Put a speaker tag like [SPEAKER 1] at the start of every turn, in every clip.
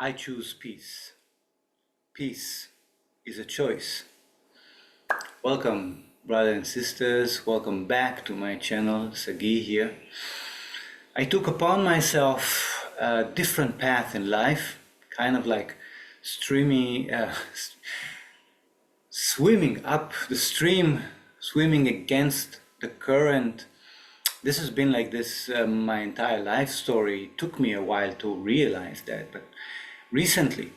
[SPEAKER 1] I choose peace. Peace is a choice. Welcome, brothers and sisters. Welcome back to my channel, Sagy here. I took upon myself a different path in life, kind of like swimming up the stream, swimming against the current. This has been like this my entire life story. It took me a while to realize that, but recently,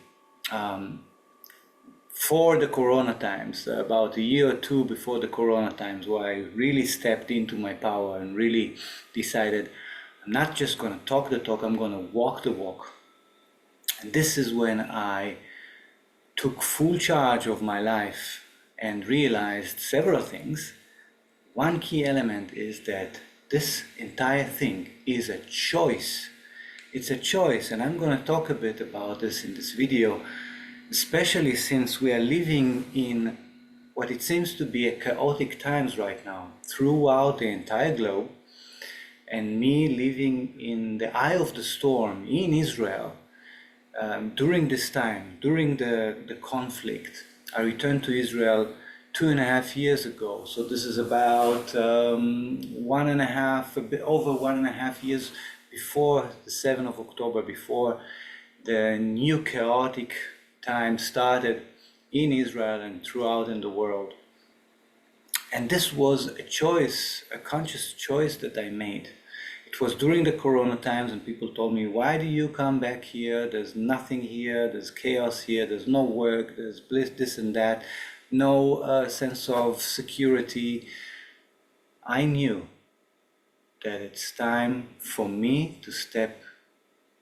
[SPEAKER 1] for the Corona times, about a year or two before the Corona times, where I really stepped into my power and really decided I'm not just going to talk the talk, I'm going to walk the walk. And this is when I took full charge of my life and realized several things. One key element is that this entire thing is a choice. It's a choice, and I'm going to talk a bit about this in this video, especially since we are living in what it seems to be a chaotic times right now throughout the entire globe, and me living in the eye of the storm in Israel during this time, during the conflict. I returned to Israel 2.5 years ago, so this is about a bit over 1.5 years before the 7th of October, before the new chaotic time started in Israel and throughout in the world. And this was a choice, a conscious choice that I made. It was during the Corona times, and people told me, why do you come back here? There's nothing here, there's chaos here, there's no work, there's bliss, this and that, no sense of security. I knew that it's time for me to step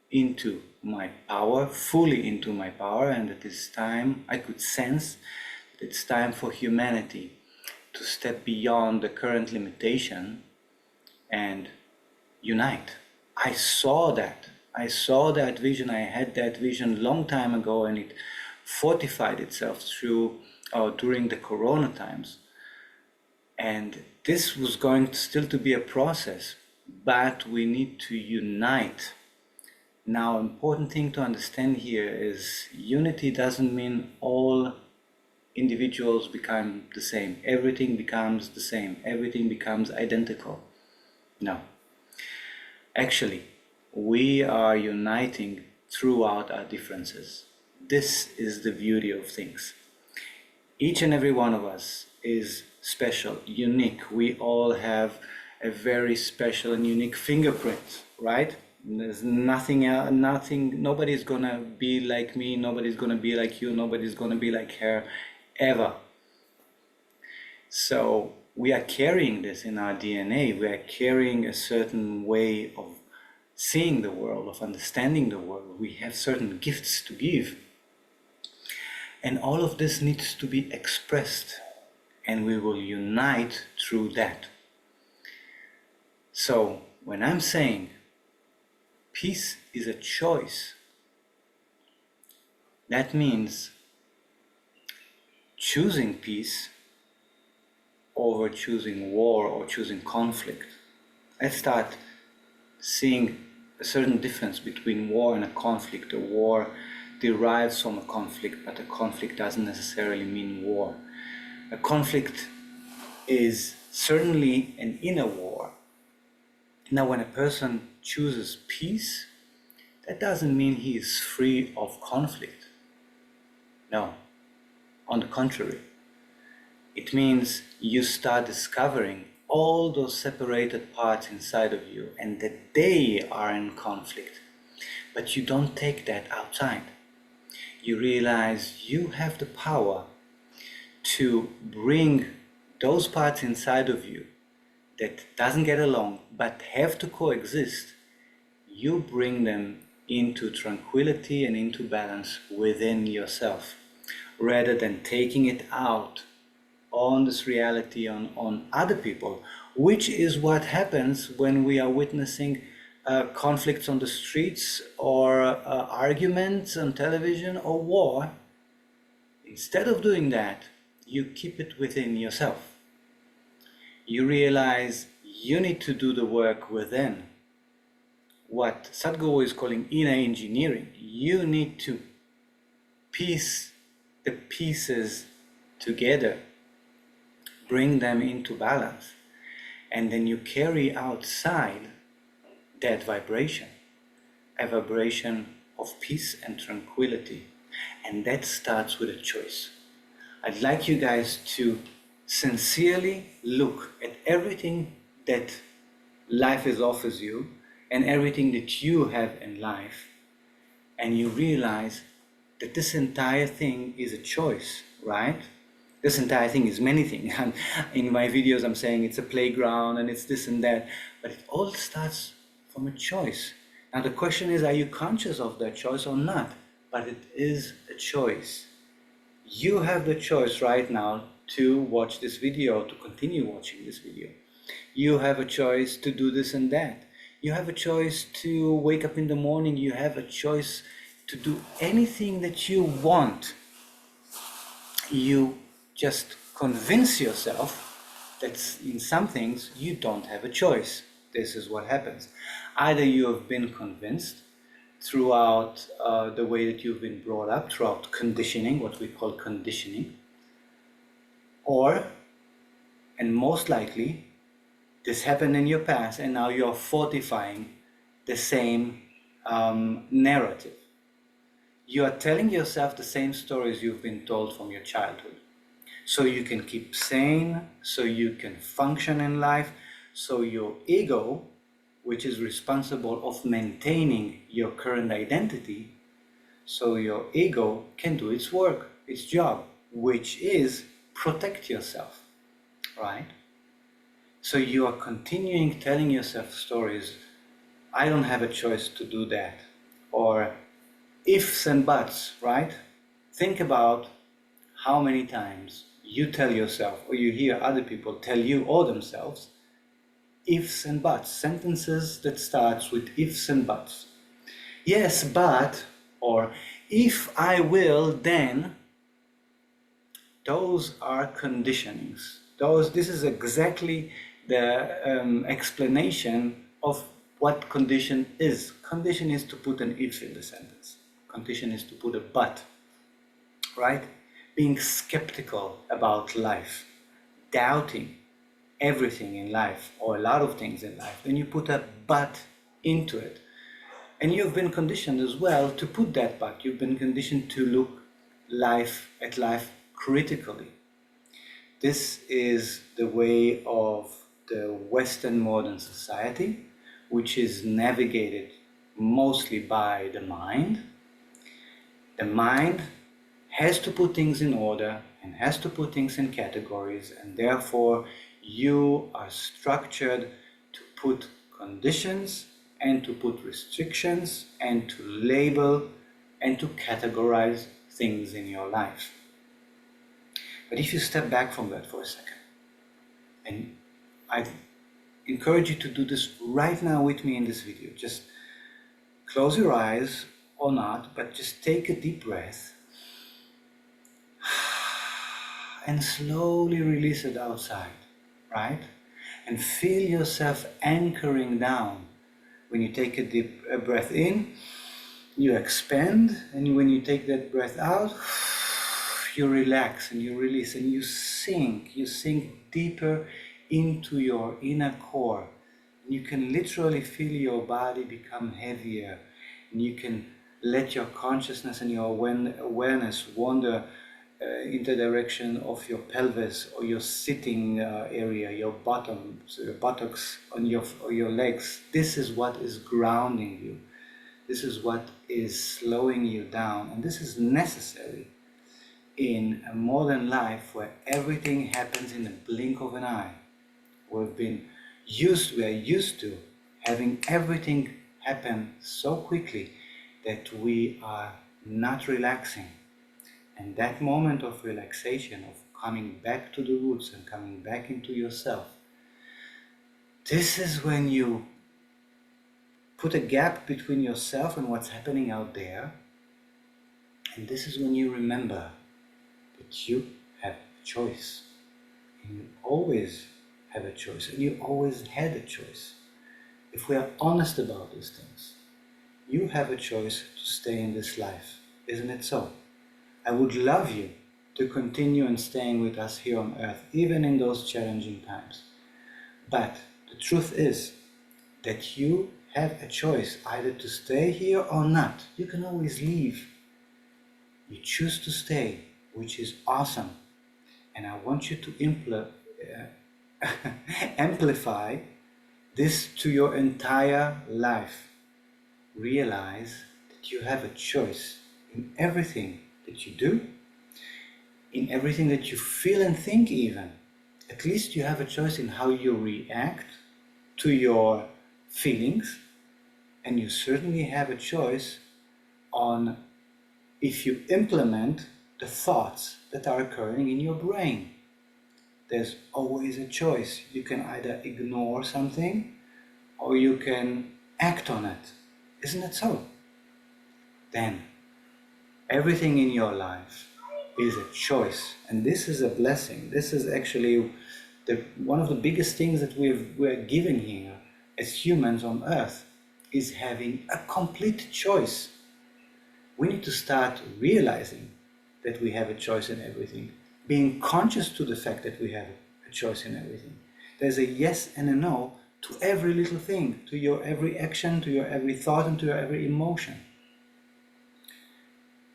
[SPEAKER 1] into my power, fully into my power, and that it's time, I could sense that it's time for humanity to step beyond the current limitation and unite. I saw that vision. I had that vision a long time ago, and it fortified itself during the Corona times. And this was going still to be a process, but we need to unite. Now, important thing to understand here is unity doesn't mean all individuals become the same. Everything becomes the same. Everything becomes identical. No. Actually, we are uniting throughout our differences. This is the beauty of things. Each and every one of us is special, unique. We all have a very special and unique fingerprint, right? There's nothing else, nobody's gonna be like me, nobody's gonna be like you, nobody's gonna be like her, ever. So we are carrying this in our DNA. We are carrying a certain way of seeing the world, of understanding the world. We have certain gifts to give. And all of this needs to be expressed, and we will unite through that. So when I'm saying peace is a choice, that means choosing peace over choosing war or choosing conflict. Let's start seeing a certain difference between war and a conflict. A war derives from a conflict, but a conflict doesn't necessarily mean war. A conflict is certainly an inner war. Now, when a person chooses peace, that doesn't mean he is free of conflict. No, on the contrary. It means you start discovering all those separated parts inside of you and that they are in conflict. But you don't take that outside. You realize you have the power to bring those parts inside of you that doesn't get along but have to coexist. You bring them into tranquility and into balance within yourself, rather than taking it out on this reality on other people, which is what happens when we are witnessing conflicts on the streets or arguments on television or war. Instead of doing that, you keep it within yourself. You realize you need to do the work within, what Sadhguru is calling inner engineering. you need to piece the pieces together, bring them into balance, and then you carry outside that vibration, a vibration of peace and tranquility. And that starts with a choice. I'd like you guys to sincerely look at everything that life offers you and everything that you have in life, and you realize that this entire thing is a choice, right? This entire thing is many things. In my videos I'm saying it's a playground and it's this and that, but it all starts from a choice. Now the question is, are you conscious of that choice or not? But it is a choice. You have the choice right now to watch this video, to continue watching this video. You have a choice to do this and that. You have a choice to wake up in the morning. You have a choice to do anything that you want. You just convince yourself that in some things you don't have a choice. This is what happens. Either you have been convinced throughout the way that you've been brought up, throughout conditioning, what we call conditioning, or, and most likely, this happened in your past and now you're fortifying the same narrative. You are telling yourself the same stories you've been told from your childhood. So you can keep sane, so you can function in life, so your ego, which is responsible of maintaining your current identity, so your ego can do its work, its job, which is protect yourself, right? So you are continuing telling yourself stories, I don't have a choice to do that, or ifs and buts, right? Think about how many times you tell yourself, or you hear other people tell you or themselves, ifs and buts, sentences that starts with ifs and buts. Yes, but, or if I will, then. Those are conditionings. This is exactly the explanation of what condition is. Condition is to put an if in the sentence. Condition is to put a but, right? Being skeptical about life, doubting everything in life, or a lot of things in life, then you put a but into it. And you've been conditioned as well to put that but. You've been conditioned to look at life critically. This is the way of the Western modern society, which is navigated mostly by the mind. The mind has to put things in order and has to put things in categories, and therefore you are structured to put conditions and to put restrictions and to label and to categorize things in your life. But if you step back from that for a second, and I encourage you to do this right now with me in this video, just close your eyes or not, but just take a deep breath and slowly release it outside, right? And feel yourself anchoring down. When you take a deep breath in, you expand, and when you take that breath out, you relax and you release and you sink deeper into your inner core. You can literally feel your body become heavier, and you can let your consciousness and your awareness wander in the direction of your pelvis or your sitting area, your bottom, so your buttocks on your legs. This is what is grounding you. This is what is slowing you down, and this is necessary in a modern life where everything happens in the blink of an eye. We are used to having everything happen so quickly that we are not relaxing. And that moment of relaxation, of coming back to the roots and coming back into yourself, this is when you put a gap between yourself and what's happening out there. And this is when you remember that you have a choice. And you always have a choice. And you always had a choice. If we are honest about these things, You have a choice to stay in this life, isn't it so? I would love you to continue and staying with us here on earth, even in those challenging times. But the truth is that you have a choice either to stay here or not. You can always leave. You choose to stay, which is awesome. And I want you to amplify this to your entire life. Realize that you have a choice in everything that you do, in everything that you feel and think even. At least you have a choice in how you react to your feelings, and you certainly have a choice on if you implement the thoughts that are occurring in your brain. There's always a choice. You can either ignore something or you can act on it. Isn't it so? Then everything in your life is a choice, and this is a blessing. This is actually one of the biggest things that we're given here as humans on earth, is having a complete choice. We need to start realizing that we have a choice in everything, being conscious to the fact that we have a choice in everything. There's a yes and a no to every little thing, to your every action, to your every thought, and to your every emotion.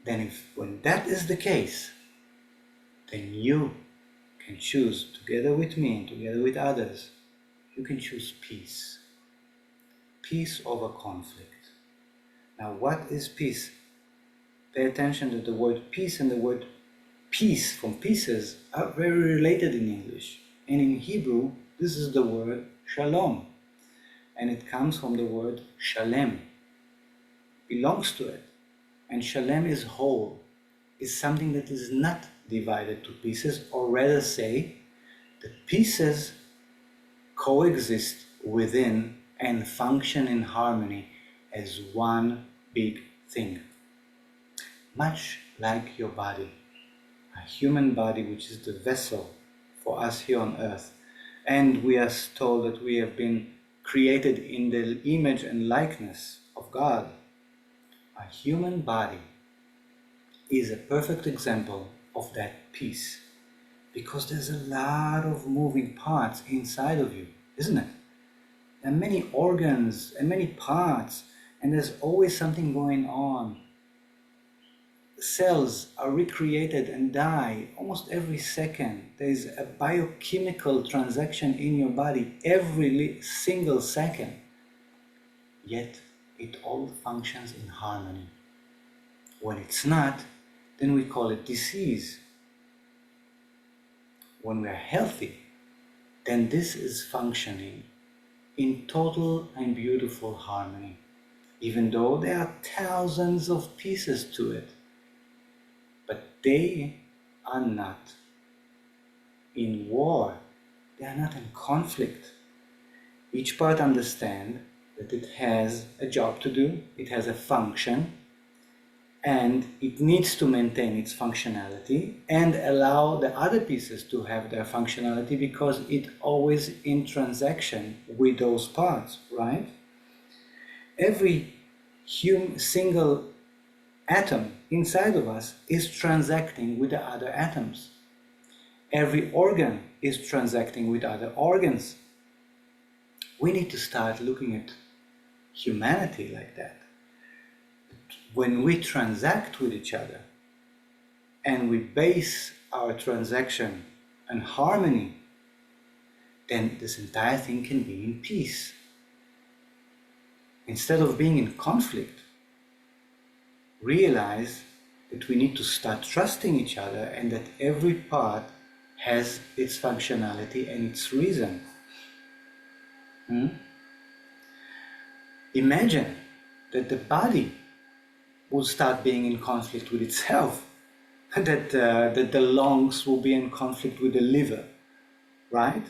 [SPEAKER 1] Then when that is the case, then you can choose, together with me and together with others, you can choose peace. Peace over conflict. Now, what is peace? Pay attention that the word peace and the word piece from pieces are very related in English. And in Hebrew, this is the word shalom. And it comes from the word shalem. Belongs to it. And shalem is whole, is something that is not divided to pieces, or rather say, the pieces coexist within and function in harmony as one big thing. Much like your body, a human body, which is the vessel for us here on earth. And we are told that we have been created in the image and likeness of God. A human body is a perfect example of that peace, because there's a lot of moving parts inside of you, isn't it? There are many organs and many parts, and there's always something going on. Cells are recreated and die almost every second. There is a biochemical transaction in your body every single second. Yet it all functions in harmony. When it's not, then we call it disease. When we are healthy, then this is functioning in total and beautiful harmony, even though there are thousands of pieces to it. But they are not in war. They are not in conflict. Each part understands that it has a job to do, it has a function, and it needs to maintain its functionality and allow the other pieces to have their functionality, because it always in transaction with those parts, right? Every single atom inside of us is transacting with the other atoms. Every organ is transacting with other organs. We need to start looking at humanity like that. When we transact with each other and we base our transaction on harmony, then this entire thing can be in peace. Instead of being in conflict, realize that we need to start trusting each other, and that every part has its functionality and its reason. Imagine that the body will start being in conflict with itself, that the lungs will be in conflict with the liver, right?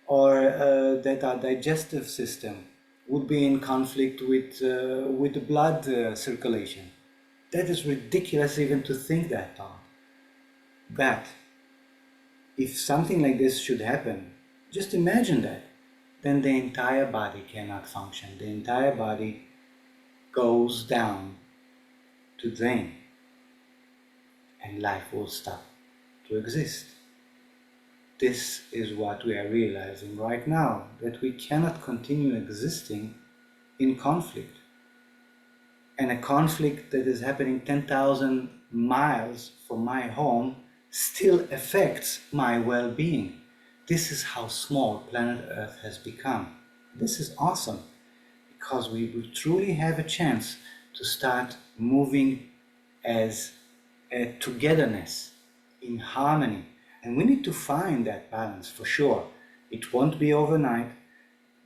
[SPEAKER 1] Or that our digestive system would be in conflict with the blood circulation. That is ridiculous even to think that thought. But if something like this should happen, just imagine that. Then the entire body cannot function. The entire body goes down to drain, and life will stop to exist. This is what we are realizing right now, that we cannot continue existing in conflict. And a conflict that is happening 10,000 miles from my home still affects my well-being. This is how small planet Earth has become. This is awesome, because we will truly have a chance to start moving as a togetherness, in harmony. And we need to find that balance for sure. It won't be overnight.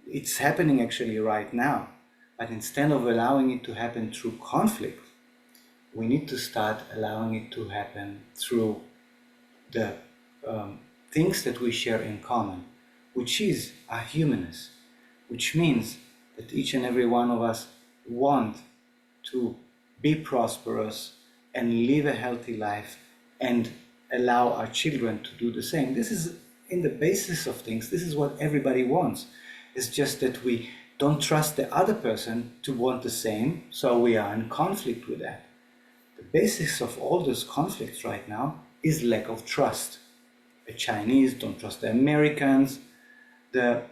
[SPEAKER 1] It's happening actually right now. But instead of allowing it to happen through conflict, we need to start allowing it to happen through the things that we share in common, which is our humanness, which means that each and every one of us want to be prosperous and live a healthy life and allow our children to do the same. This is in the basis of things. This is what everybody wants. It's just that we don't trust the other person to want the same, so we are in conflict with that. The basis of all those conflicts right now is lack of trust. The Chinese don't trust the Americans, the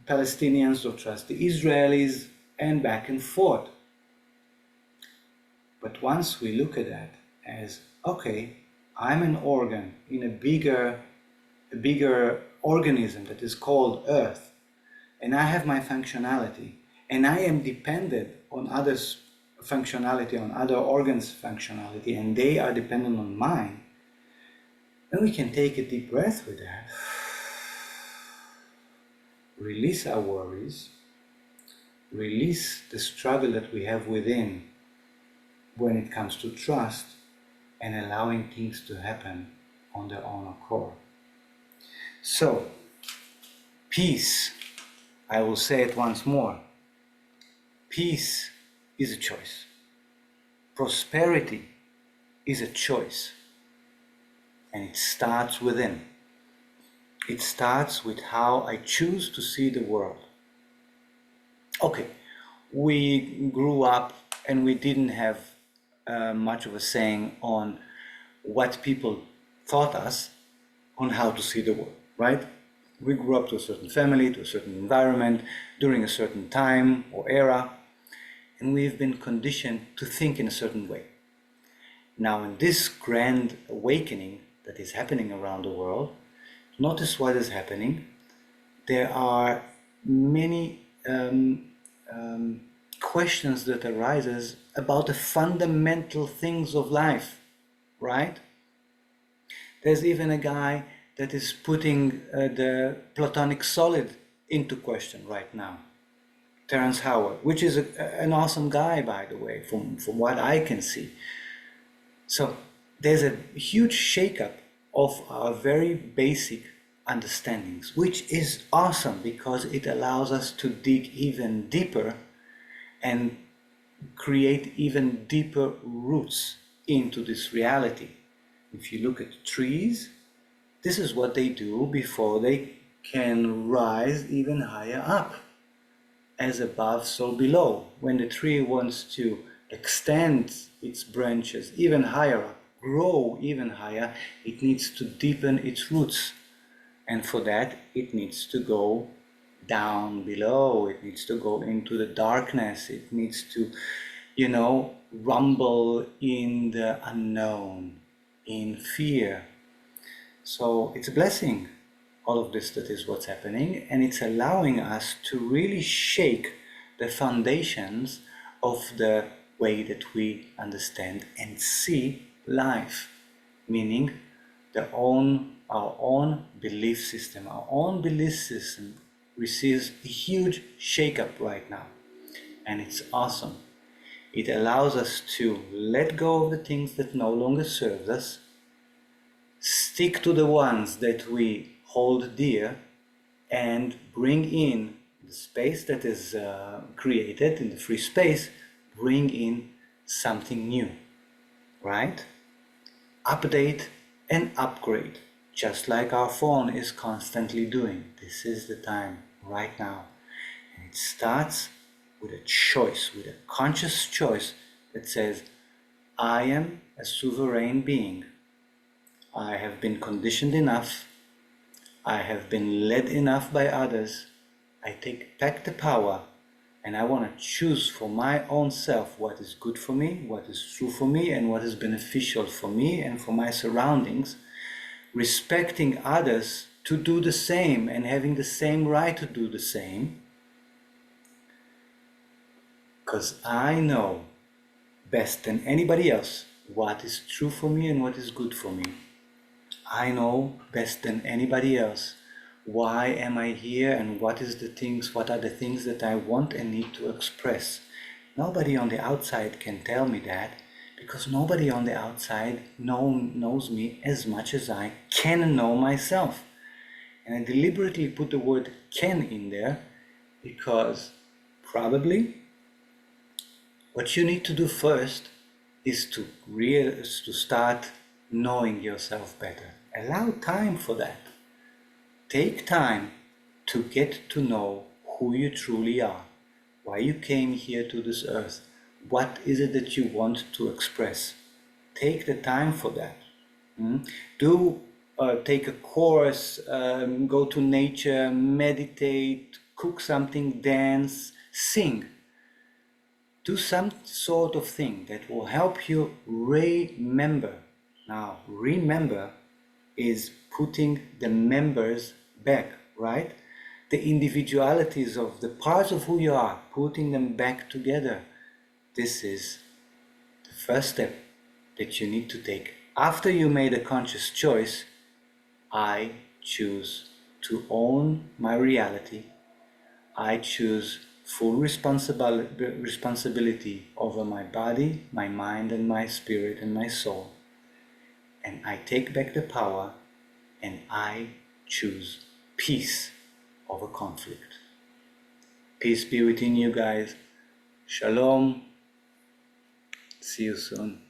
[SPEAKER 1] Palestinians don't trust the Israelis, and back and forth. But once we look at that as, okay, I'm an organ in a bigger organism that is called Earth, and I have my functionality, and I am dependent on others' functionality, on other organs' functionality, and they are dependent on mine, then we can take a deep breath with that, release our worries, release the struggle that we have within when it comes to trust, and allowing things to happen on their own accord. So, peace, I will say it once more, peace is a choice. Prosperity is a choice. And it starts within. It starts with how I choose to see the world. Okay, we grew up and we didn't have much of a saying on what people taught us on how to see the world, right? We grew up to a certain family, to a certain environment, during a certain time or era, and we've been conditioned to think in a certain way. Now, in this grand awakening that is happening around the world, notice what is happening. There are many questions that arises about the fundamental things of life, right? There's even a guy that is putting the Platonic solid into question right now, Terence Howard, which is an awesome guy, by the way, from what I can see. So there's a huge shakeup of our very basic understandings, which is awesome because it allows us to dig even deeper and create even deeper roots into this reality. If you look at trees, this is what they do before they can rise even higher up. As above, so below. When the tree wants to extend its branches even higher up, grow even higher, it needs to deepen its roots. And for that, it needs to go down below. It needs to go into the darkness. It needs to, rumble in the unknown, in fear. So it's a blessing, all of this, that is what's happening, and it's allowing us to really shake the foundations of the way that we understand and see life, meaning our own belief system. Our own belief system receives a huge shake-up right now, and it's awesome. It allows us to let go of the things that no longer serve us, stick to the ones that we hold dear, and bring in the space that is created in the free space, bring in something new, right? Update and upgrade, just like our phone is constantly doing. This is the time right now. And it starts with a choice, with a conscious choice that says, I am a sovereign being. I have been conditioned enough. I have been led enough by others. I take back the power and I want to choose for my own self what is good for me, what is true for me, and what is beneficial for me and for my surroundings, respecting others to do the same and having the same right to do the same, because I know best than anybody else what is true for me and what is good for me. I know best than anybody else why am I here and what are the things that I want and need to express. Nobody on the outside can tell me that, because nobody on the outside knows me as much as I can know myself. And I deliberately put the word can in there because probably what you need to do first is to start knowing yourself better. Allow time for that. Take time to get to know who you truly are, why you came here to this earth, what is it that you want to express. Take the time for that. Take a course, go to nature, meditate, cook something, dance, sing. Do some sort of thing that will help you remember. Now, remember is putting the members back, right? The individualities of the parts of who you are, putting them back together. This is the first step that you need to take. After you made a conscious choice, I choose to own my reality. I choose full responsibility over my body, my mind, and my spirit and my soul. And I take back the power and I choose peace over conflict. Peace be within you guys. Shalom. See you soon.